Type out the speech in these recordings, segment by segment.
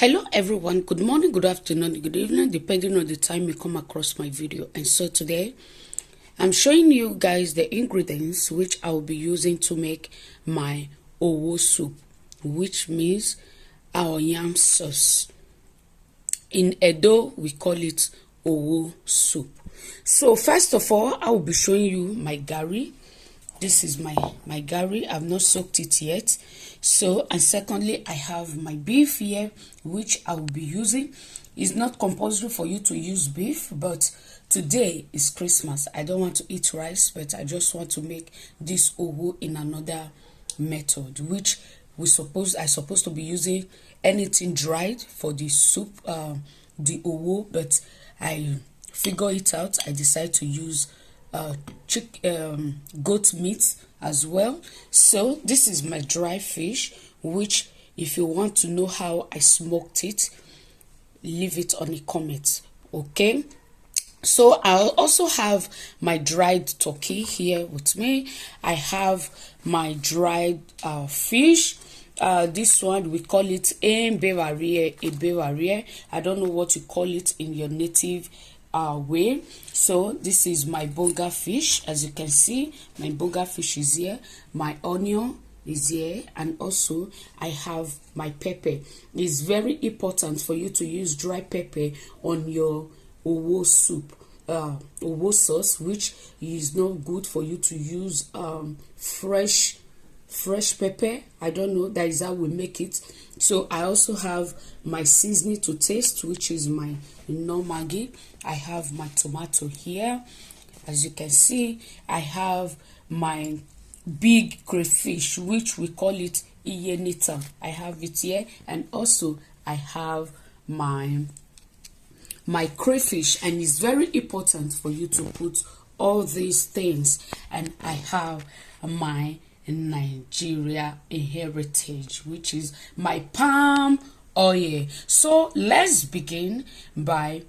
Hello everyone, good morning, good afternoon, good evening, depending on the time you come across my video. And so today I'm showing you guys the ingredients which I will be using to make my owo soup, which means our yam sauce. In Edo we call it owo soup. So first of all, I will be showing you my gari. This is my gari. I've not soaked it yet. So, and secondly, I have my beef here, which I will be using. It's not compulsory for you to use beef, but today is Christmas. I don't want to eat rice, but I just want to make this owo in another method, which I supposed to be using anything dried for the soup, the owo, but I figure it out. I decide to use goat meat as well. So this is my dry fish, which if you want to know how I smoked it, leave it on the comments. Okay, so I'll also have my dried turkey here with me. I have my dried fish. This one we call it ebewarie. I don't know what you call it in your native way. So this is my bonga fish. As you can see, my bonga fish is here, my onion is here, and also I have my pepper. It's very important for you to use dry pepper on your owo soup, owo sauce, which is not good for you to use fresh pepper. I don't know, that is how we make it. So I also have my seasoning to taste, which is my Maggi. I have my tomato here. As you can see, I have my big crayfish, which we call it iyenita. I have it here, and also I have my crayfish, and it's very important for you to put all these things. And I have my Nigeria heritage, which is my palm oil. So let's begin by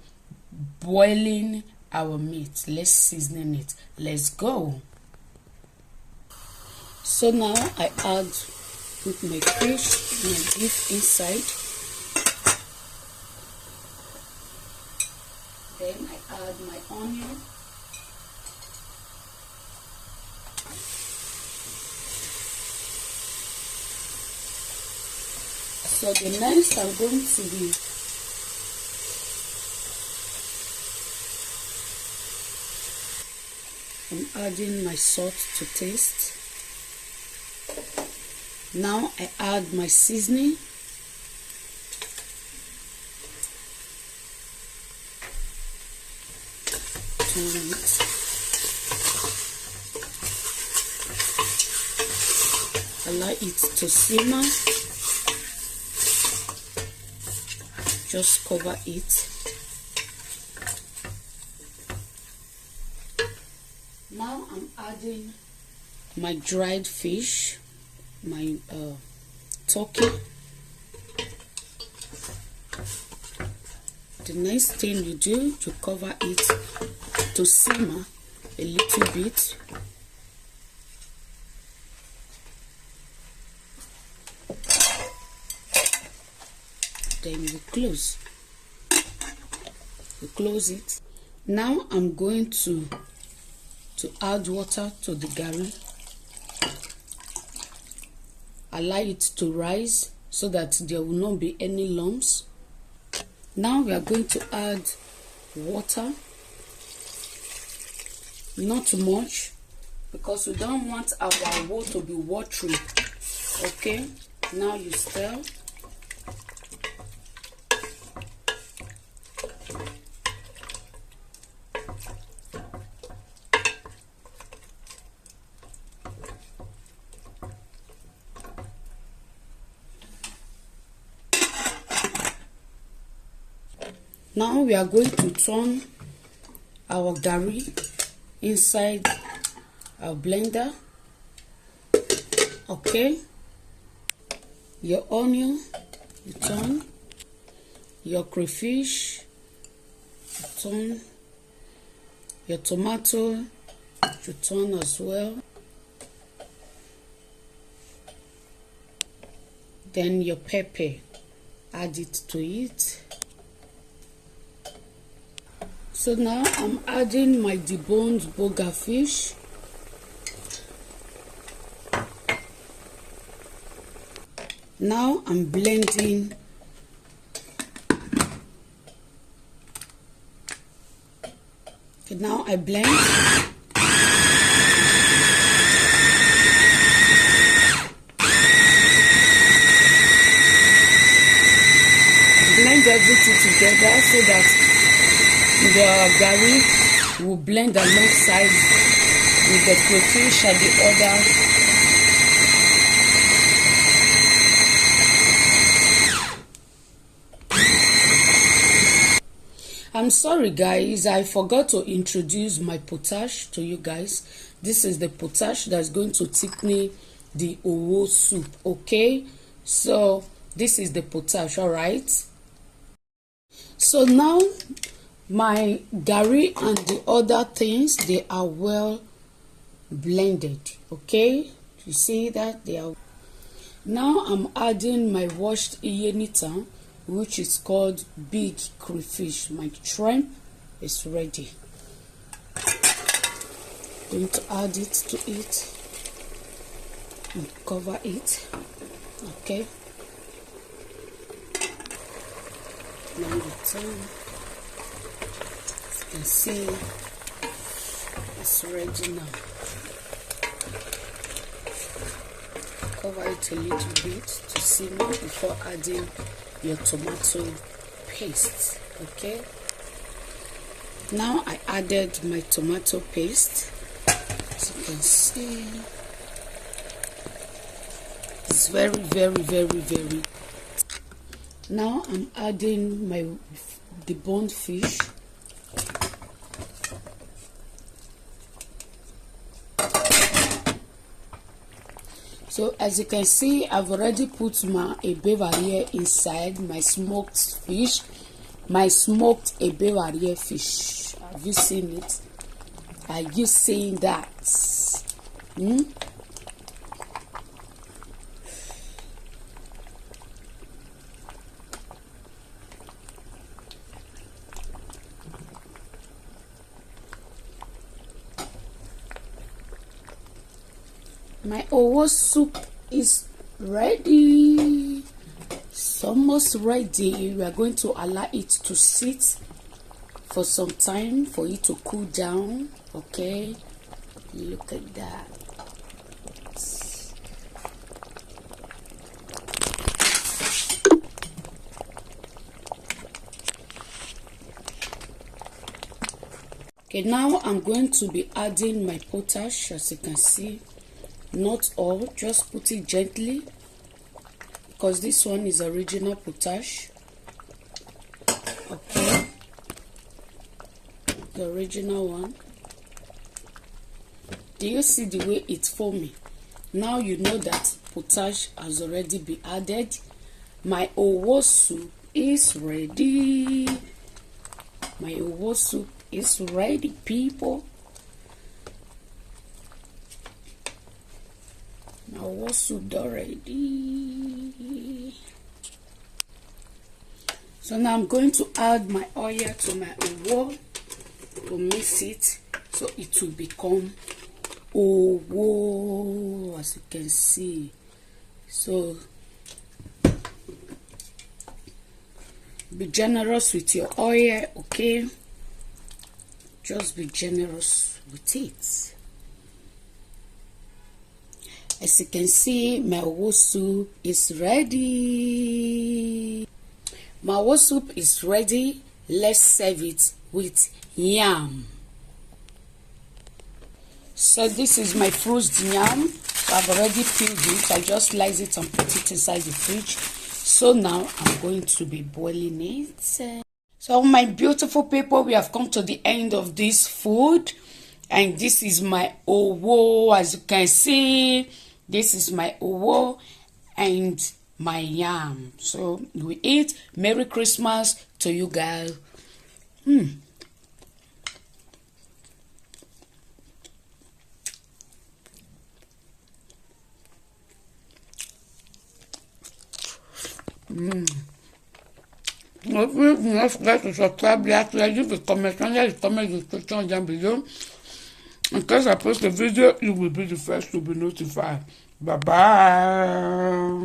boiling our meat. Let's season it. Let's go. So now I put my fish, my beef inside. Then I add my onion. So the next I'm going to be adding my salt to taste. Now I add my seasoning. Allow it to simmer. Just cover it. Now I'm adding my dried fish, my turkey. The next thing you do, you cover it to simmer a little bit. Then you close it. Now I'm going to add water to the gari. Allow it to rise so that there will not be any lumps. Now we are going to add water, not much, because we don't want our owo to be watery. Okay, now you stir. Now we are going to turn our gari inside our blender. Okay, your onion, you turn, your crayfish, you turn, your tomato, you turn as well. Then your pepper, add it to it. So now I'm adding my deboned boga fish. Now I'm blending okay, now I blend. Blend everything together so that the gari will blend alongside with the crayfish and the other. I'm sorry guys, I forgot to introduce my potash to you guys. This is the potash that's going to thicken the owo soup, okay? So this is the potash, all right? So now my gari and the other things, they are well blended, okay? You see that they are. Now I'm adding my washed iyenita, which is called big crayfish. My shrimp is ready. Going to add it to it and cover it, okay? Now the time, as you can see, it's ready now. Cover it a little bit to simmer before adding your tomato paste, okay? Now I added my tomato paste. As you can see, it's very. Now I'm adding my deboned fish. So as you can see, I've already put my ebewarie inside my smoked fish, my smoked ebewarie fish. Have you seen it? Are you seeing that? My owo soup is ready. It's almost ready. We are going to allow it to sit for some time for it to cool down, okay? Look at that. Okay, now I'm going to be adding my potash. As you can see, not all, just put it gently because this one is original potash, okay? The original one. Do you see the way it's forming? Now you know that potash has already been added. My owo soup is ready. My owo soup is ready, people. My owo soup already. So now I'm going to add my oil to my owo to mix it so it will become owo, as you can see. So be generous with your oil, okay? Just be generous with it. As you can see, my owo soup is ready. My owo soup is ready. Let's serve it with yam. So this is my frozen yam. So I've already peeled it. I just slice it and put it inside the fridge. So now I'm going to be boiling it. So my beautiful people, we have come to the end of this food. And this is my owo. As you can see, this is my owo and my yam. So we eat. Merry Christmas to you guys. Please do not forget to subscribe, like, leave a comment under the comment description down below. In case I post a video, you will be the first to be notified. Bye bye.